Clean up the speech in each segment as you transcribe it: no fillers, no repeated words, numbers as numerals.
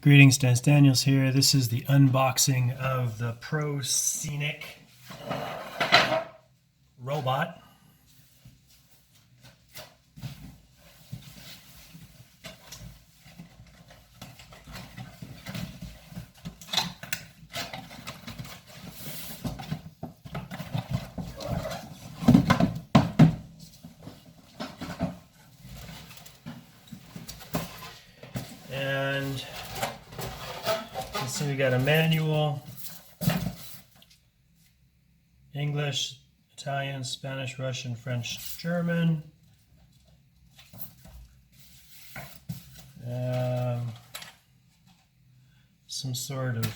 Greetings, Dan Daniels here. This is the unboxing of the proscenic robot. And so we got a manual, English, Italian, Spanish, Russian, French, German. Some sort of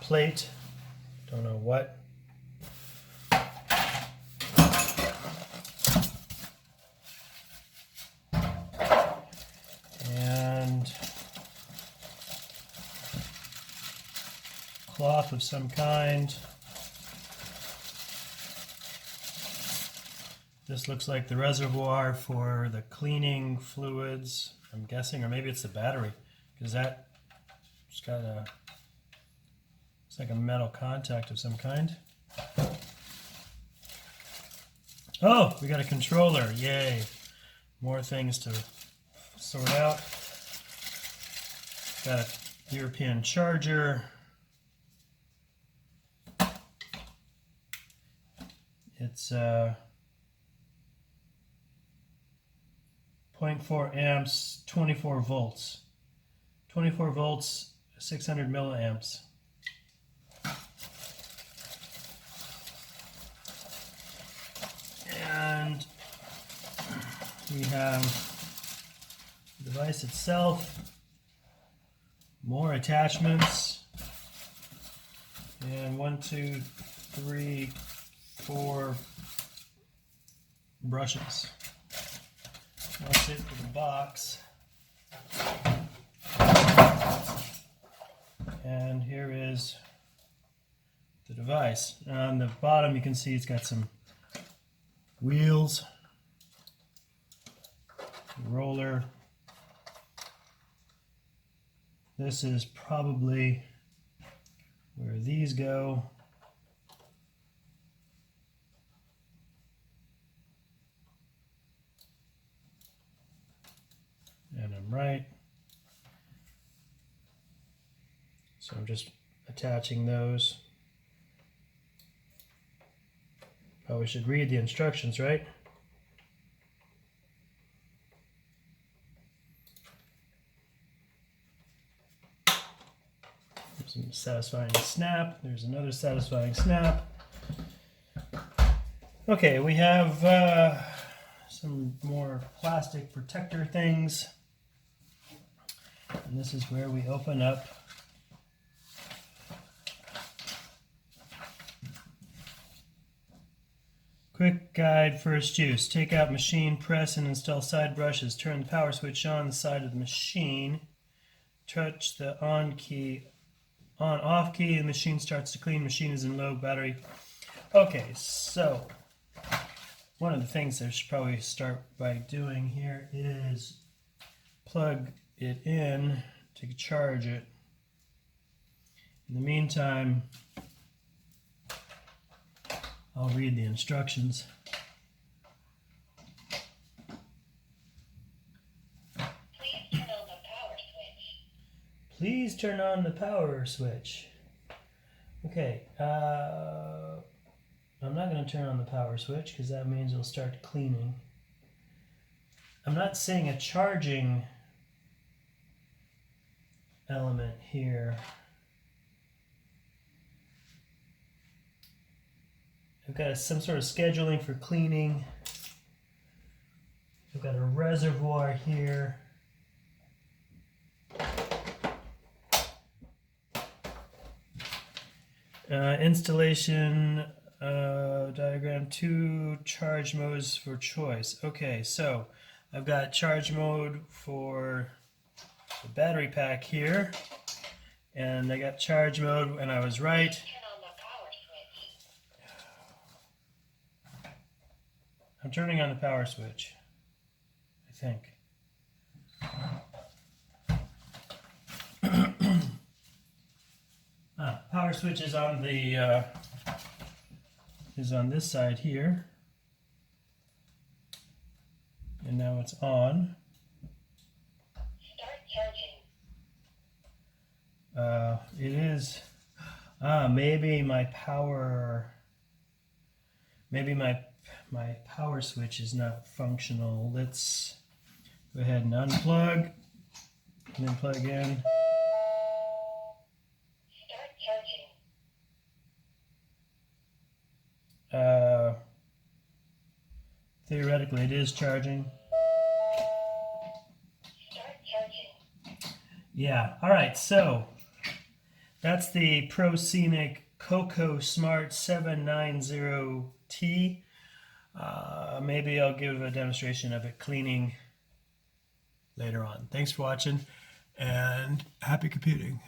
plate, don't know what. And cloth of some kind. This looks like the reservoir for the cleaning fluids, I'm guessing, or maybe it's the battery, because that it's got a, it's like a metal contact of some kind. Oh, we got a controller, yay! More things to sort out. Got a European charger. It's 0.4 amps, 24 volts. 24 volts, 600 milliamps. And we have the device itself, more attachments, and 1, 2, 3, 4 brushes. That's it for the box. And here is the device. On the bottom you can see it's got some wheels, roller. This is probably where these go. And I'm right. So I'm just attaching those. Probably should read the instructions, right? There's a satisfying snap. There's another satisfying snap. Okay, we have some more plastic protector things. And this is where we open up quick guide first use. Take out machine, press and install side brushes. Turn the power switch on the side of the machine. Touch the on off key and the machine starts to clean. Machine is in low battery. Okay, so one of the things I should probably start by doing here is plug it in to charge it. In the meantime, I'll read the instructions. Please turn on the power switch. Please turn on the power switch. Okay, I'm not going to turn on the power switch because that means it'll start cleaning. I'm not seeing a charging element here. I've got some sort of scheduling for cleaning. I've got a reservoir here. Installation diagram, 2 charge modes for choice. Okay, so I've got charge mode for the battery pack here, and I got charge mode, and I was right. Turn on the power switch. I'm turning on the power switch, I think. power switch is on the is on this side here, and now it's on. Start charging. It is. Maybe my power. Maybe my power switch is not functional. Let's go ahead and unplug, and then plug in. Start charging. Theoretically, it is charging. Start charging. Yeah. All right. So that's the proscenic Coco Smart 790T. Maybe I'll give a demonstration of it cleaning later on. Thanks for watching, and happy computing.